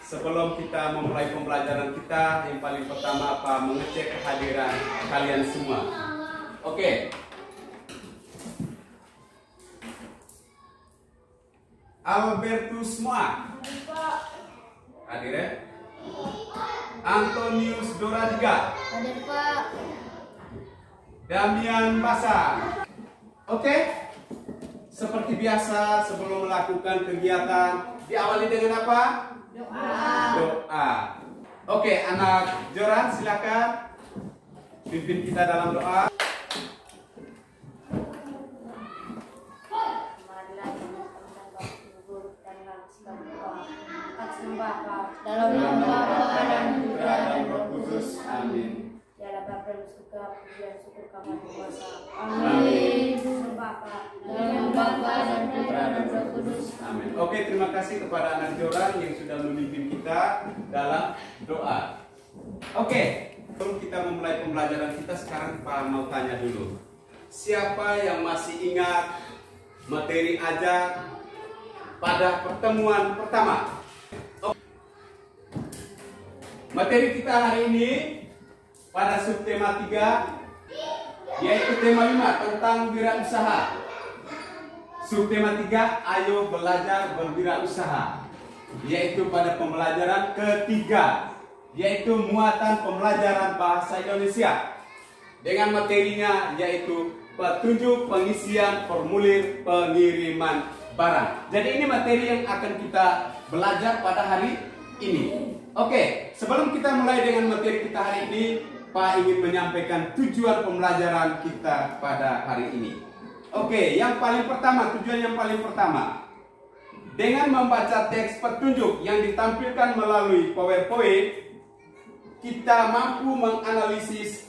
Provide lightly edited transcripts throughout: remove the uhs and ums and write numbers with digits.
sebelum kita memulai pembelajaran kita, yang paling pertama apa? Mengecek kehadiran kalian semua. Oke. Albertus Moa. Hadir ya? Antonius Doradiga. Hadir Pak. Damian Basang. Oke. Seperti biasa sebelum melakukan kegiatan diawali dengan apa? Doa. Oke, anak Joran silakan pimpin kita dalam doa. Dalam nama Bapa dan Putra dan Roh Kudus. Amin. Dalam Bapa dan Suka, pujian syukur kamu berkuasa. Amin. Dalam Bapa dan Putra dan Roh Kudus. Amin. Oke, terima kasih kepada anak Joran yang sudah memimpin kita dalam doa. Oke, sebelum kita memulai pembelajaran kita sekarang, Pak mau tanya dulu. Siapa yang masih ingat materi ajar pada pertemuan pertama? Materi kita hari ini pada subtema 3 yaitu tema 5 tentang wirausaha. Subtema 3 ayo belajar berwirausaha, yaitu pada pembelajaran ketiga, yaitu muatan pembelajaran bahasa Indonesia dengan materinya yaitu petunjuk pengisian formulir pengiriman barang. Jadi ini materi yang akan kita belajar pada hari ini. Oke, sebelum kita mulai dengan materi kita hari ini, Pak ingin menyampaikan tujuan pembelajaran kita pada hari ini. Oke, yang paling pertama, tujuan yang paling pertama, dengan membaca teks petunjuk yang ditampilkan melalui PowerPoint, kita mampu menganalisis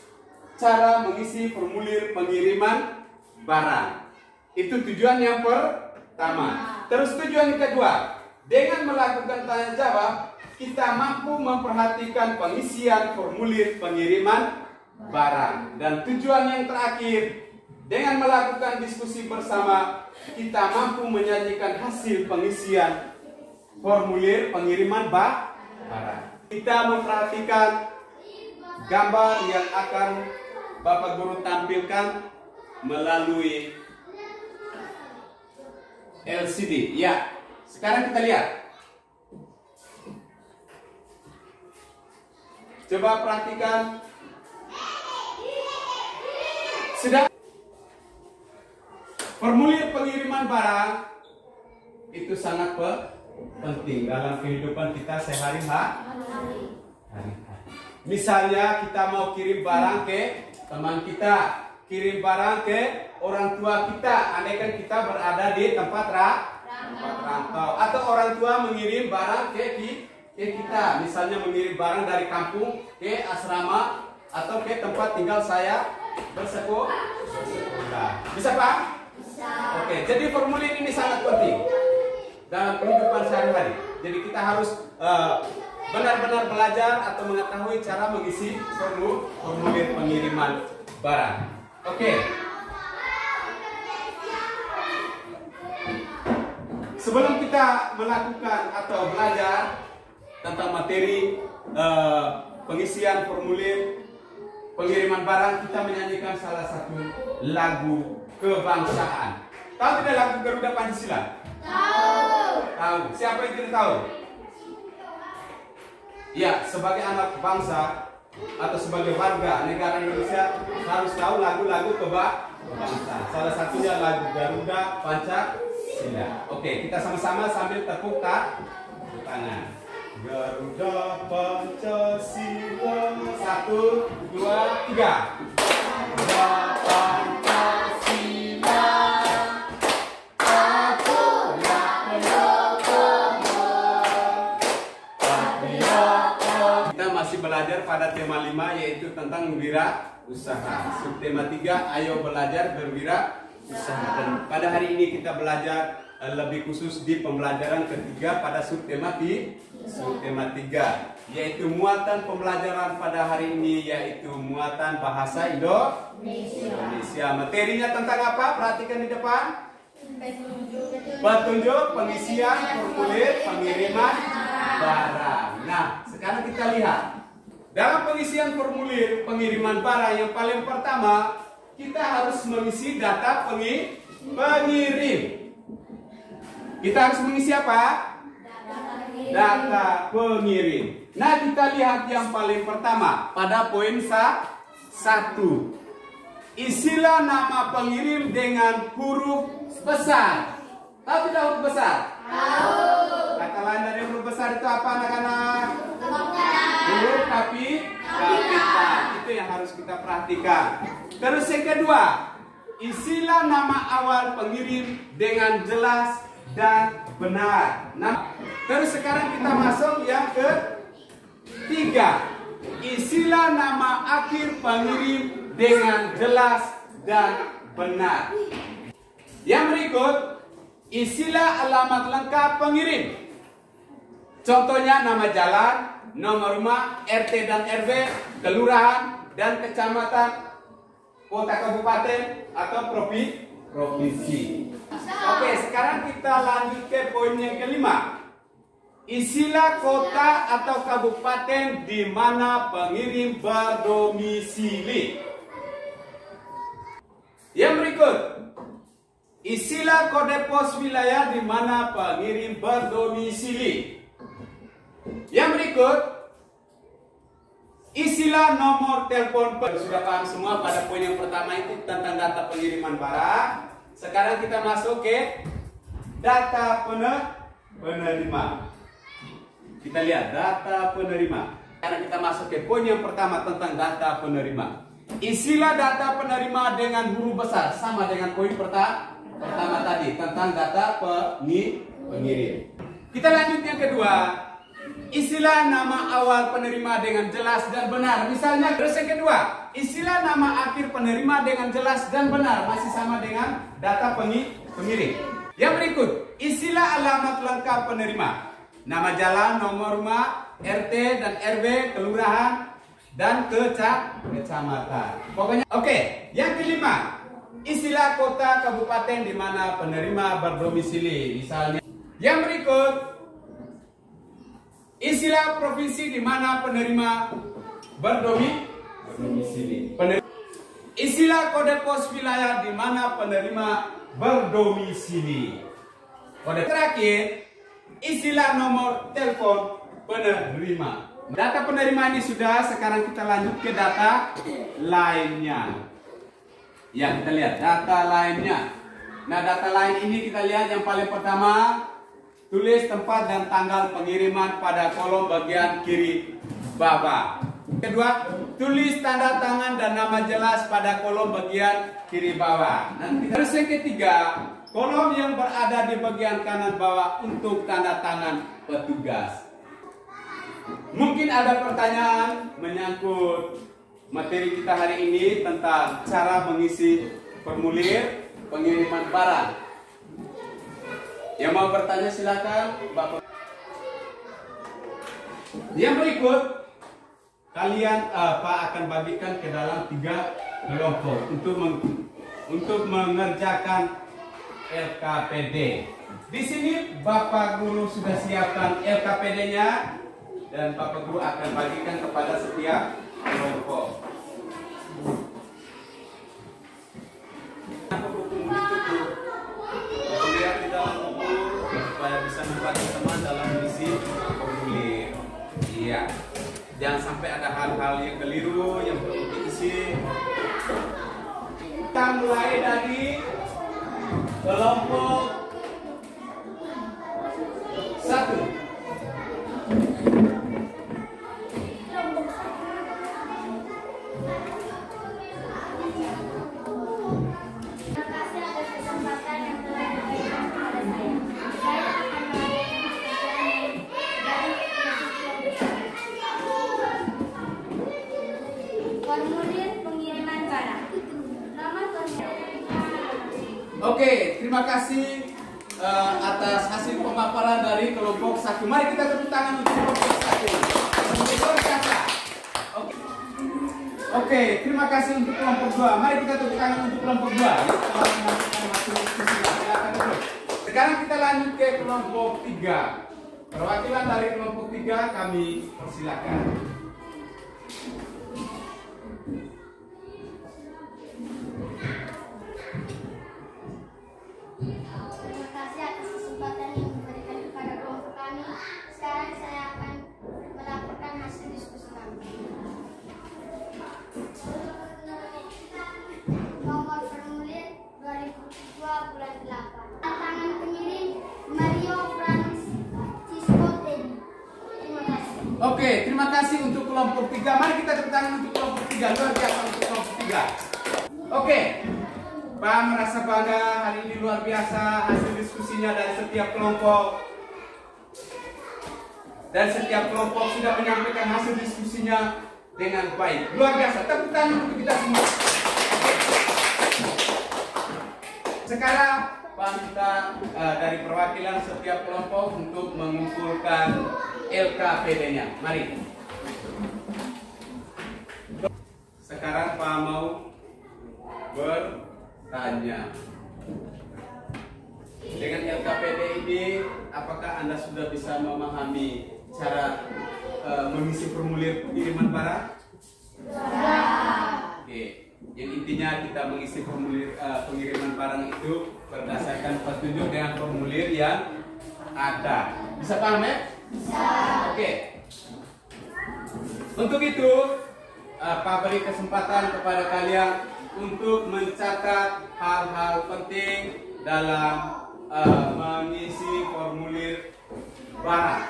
cara mengisi formulir pengiriman barang. Itu tujuan yang pertama. Terus tujuan yang kedua, dengan melakukan tanya jawab, kita mampu memperhatikan pengisian formulir pengiriman barang. Dan tujuan yang terakhir, dengan melakukan diskusi bersama, kita mampu menyajikan hasil pengisian formulir pengiriman barang. Kita memperhatikan gambar yang akan Bapak Guru tampilkan melalui LCD. Ya, sekarang kita lihat. Coba perhatikan. Sudah. Formulir pengiriman barang itu sangat penting dalam kehidupan kita sehari-hari. Misalnya kita mau kirim barang ke teman kita, kirim barang ke orang tua kita, andaikan kita berada di tempat rantau, atau orang tua mengirim barang ke kita, misalnya mengirim barang dari kampung ke asrama atau ke tempat tinggal saya bersekolah. Bisa Pak? Bisa. Oke, jadi formulir ini sangat penting dalam kehidupan sehari-hari. Jadi kita harus benar-benar belajar atau mengetahui cara mengisi formulir pengiriman barang. Oke. Sebelum kita melakukan atau belajar tentang materi pengisian formulir pengiriman barang, kita menyanyikan salah satu lagu kebangsaan. Tahu tidak lagu Garuda Pancasila? Tahu. Siapa yang tidak tahu? Ya, sebagai anak bangsa atau sebagai warga negara Indonesia harus tahu lagu-lagu kebangsaan. Salah satunya lagu Garuda Pancasila. Oke, kita sama-sama sambil tepuk tangan. Garuda Pancasila, 1, 2, 3. Garuda Pancasila, akulah penolong. Kita masih belajar pada tema 5 yaitu tentang wirausaha. Subtema 3, ayo belajar berwirausaha. Dan pada hari ini kita belajar lebih khusus di pembelajaran ketiga pada subtema 3, yaitu muatan pembelajaran pada hari ini yaitu muatan bahasa Indonesia. Materinya tentang apa? Perhatikan di depan. Petunjuk pengisian formulir pengiriman barang. kita lihat. Dalam pengisian formulir pengiriman barang yang paling pertama, kita harus mengisi data pengirim. Kita harus mengisi apa? Data pengirim. Nah, kita lihat yang paling pertama pada poin 1. Isilah nama pengirim dengan huruf besar. Tahu tidak huruf besar? Tahu. Kata lain dari huruf besar itu apa, anak-anak? Huruf kapital. Itu yang harus kita perhatikan. Terus yang kedua, isilah nama awal pengirim dengan jelas dan benar. Nah, terus sekarang kita masuk yang ketiga. Isilah nama akhir pengirim dengan jelas dan benar. Yang berikut, isilah alamat lengkap pengirim. Contohnya nama jalan, nomor rumah, RT dan RW, kelurahan dan kecamatan, kota kabupaten atau provinsi. Oke, sekarang kita lanjut ke poin yang kelima. Isilah kota atau kabupaten di mana pengirim berdomisili. Yang berikut, isilah kode pos wilayah di mana pengirim berdomisili. Yang berikut, isilah nomor telepon. Sudah paham semua pada poin yang pertama itu tentang data pengiriman barang. Sekarang kita masuk ke data penerima. Kita lihat data penerima. Sekarang kita masuk ke poin yang pertama tentang data penerima. Isilah data penerima dengan huruf besar, sama dengan poin pertama tadi tentang data pengirim. Kita lanjut yang kedua. Isilah nama awal penerima dengan jelas dan benar. Misalnya, terus yang kedua, isilah nama akhir penerima dengan jelas dan benar. Masih sama dengan data pengirim. Yang berikut, isilah alamat lengkap penerima. Nama jalan, nomor rumah, RT dan RW, kelurahan dan kecamatan. Pokoknya, oke. Yang kelima, isilah kota kabupaten di mana penerima berdomisili. Misalnya, yang berikut, isilah provinsi di mana penerima berdomisili. Isilah kode pos wilayah di mana penerima berdomisili. Kode terakhir, isilah nomor telepon penerima. Data penerima ini sudah, sekarang kita lanjut ke data lainnya. Ya, kita lihat data lainnya. Nah, data lain ini kita lihat yang paling pertama, tulis tempat dan tanggal pengiriman pada kolom bagian kiri bawah. Kedua, tulis tanda tangan dan nama jelas pada kolom bagian kiri bawah. Terus yang ketiga, kolom yang berada di bagian kanan bawah untuk tanda tangan petugas. Mungkin ada pertanyaan menyangkut materi kita hari ini tentang cara mengisi formulir pengiriman barang. Yang mau bertanya silakan, Bapak. Yang berikut, kalian Pak akan bagikan ke dalam 3 kelompok untuk mengerjakan LKPD. Di sini Bapak Guru sudah siapkan LKPD-nya dan Bapak Guru akan bagikan kepada setiap kelompok. Lihat di dalam buku supaya bisa membantu teman dalam mengisi formulir. Iya. Jangan sampai ada hal-hal yang keliru yang perlu diisi. Kita mulai dari kelompok 1. Oke, terima kasih atas hasil pemaparan dari kelompok 1. Mari kita tepuk tangan untuk kelompok 1. Oke, terima kasih untuk kelompok 2. Mari kita tepuk tangan untuk kelompok 2. Sekarang kita lanjut ke kelompok 3. Perwakilan dari kelompok 3 kami persilakan. Terima kasih atas kesempatan yang diberikan kepada kelompok kami. Sekarang saya akan melaporkan hasil diskusi kami. Nomor formulir 2002 bulan 8. Tantangan pengirim Mario Francisco Teddy. Terima kasih. Oke, terima kasih untuk kelompok 3. Mari kita tepuk tangan untuk kelompok 3. Luar biasa untuk kelompok 3. Oke, Pak merasa bangga hari ini, luar biasa hasil diskusinya dari setiap kelompok. Dan setiap kelompok sudah menyampaikan hasil diskusinya dengan baik. Luar biasa, tepuk tangan untuk kita semua. Sekarang Pak minta dari perwakilan setiap kelompok untuk mengumpulkan LKPD-nya. Mari. Sekarang Pak mau bertanya. Dengan LKPD ini, apakah Anda sudah bisa memahami cara mengisi formulir pengiriman barang? Oke. Yang intinya kita mengisi formulir pengiriman barang itu berdasarkan petunjuk dengan formulir yang ada. Bisa paham ya? Bisa. Oke. Untuk itu, Pak beri kesempatan kepada kalian untuk mencatat hal-hal penting dalam mengisi formulir barang.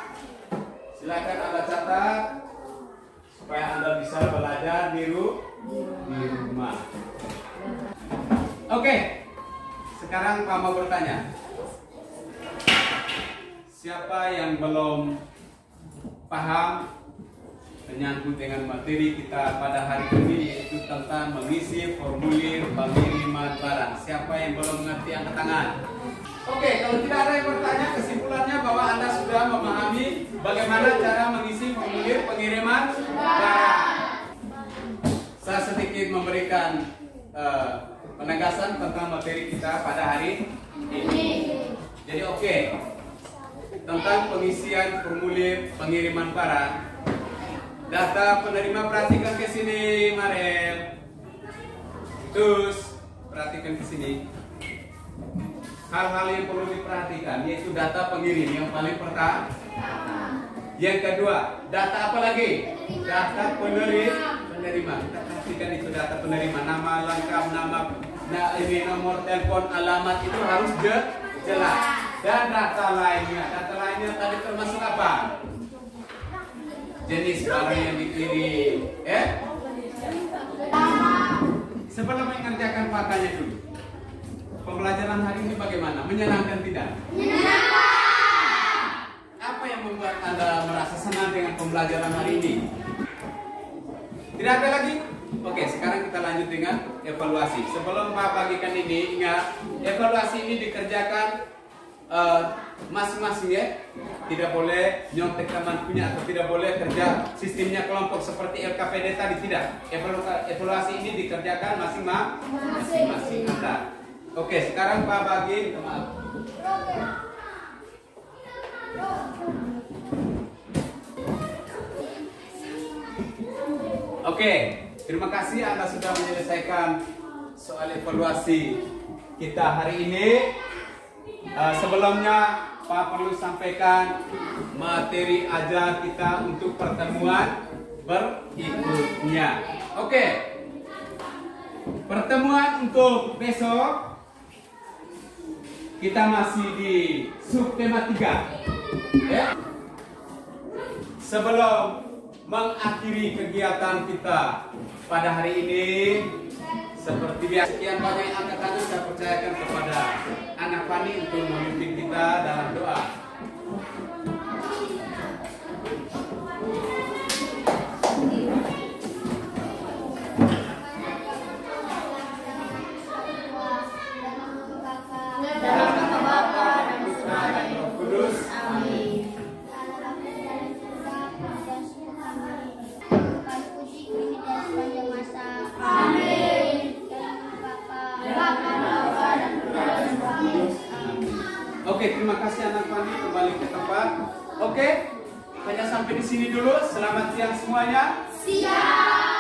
Silakan Anda catat supaya Anda bisa belajar di rumah. Oke, sekarang Pak mau bertanya. Siapa yang belum paham menyangkut dengan materi kita pada hari ini, yaitu tentang mengisi formulir pengiriman barang? Siapa yang belum mengerti, angkat tangan. Oke, kalau tidak ada yang bertanya, kesimpulannya bahwa Anda sudah memahami bagaimana cara mengisi formulir pengiriman barang. Saya sedikit memberikan penegasan tentang materi kita pada hari ini. Jadi oke, tentang pengisian formulir pengiriman barang. Data penerima, perhatikan ke sini, Marel. Terus perhatikan ke sini. Hal-hal yang perlu diperhatikan yaitu data pengirim yang paling pertama. Yang kedua, data apa lagi? Data penerima. Kita perhatikan itu data penerima, nama lengkap, ini nomor telepon, alamat itu harus jelas. Dan data lainnya tadi termasuk apa? Jenis barang yang dikirim, Sebelum mengerjakan faktanya dulu. Pembelajaran hari ini bagaimana? Menyenangkan tidak? Menyenangkan. Apa yang membuat Anda merasa senang dengan pembelajaran hari ini? Tidak ada lagi? Oke, sekarang kita lanjut dengan evaluasi. Sebelum Pak bagikan ini, ingat, evaluasi ini dikerjakan masing-masing ya. Tidak boleh nyontek teman punya atau tidak boleh kerja sistemnya kelompok seperti LKPD tadi, tidak. Evaluasi ini dikerjakan masing-masing Anda. Oke, sekarang Pak bagi teman. Oke, terima kasih Anda sudah menyelesaikan soal evaluasi kita hari ini. Sebelumnya Pak perlu sampaikan materi ajar kita untuk pertemuan berikutnya. Oke, pertemuan untuk besok kita masih di subtema 3 ya. Sebelum mengakhiri kegiatan kita pada hari ini, seperti biasa, sekian banyak angkat-angkat saya percayakan kepada anak Fani untuk memimpin kita dalam doa. Dalam nama Bapa dan Putra dan Roh Kudus. Amin. Oke, terima kasih anak Fani, kembali ke tempat. Oke, hanya sampai di sini dulu. Selamat siang semuanya. Siap.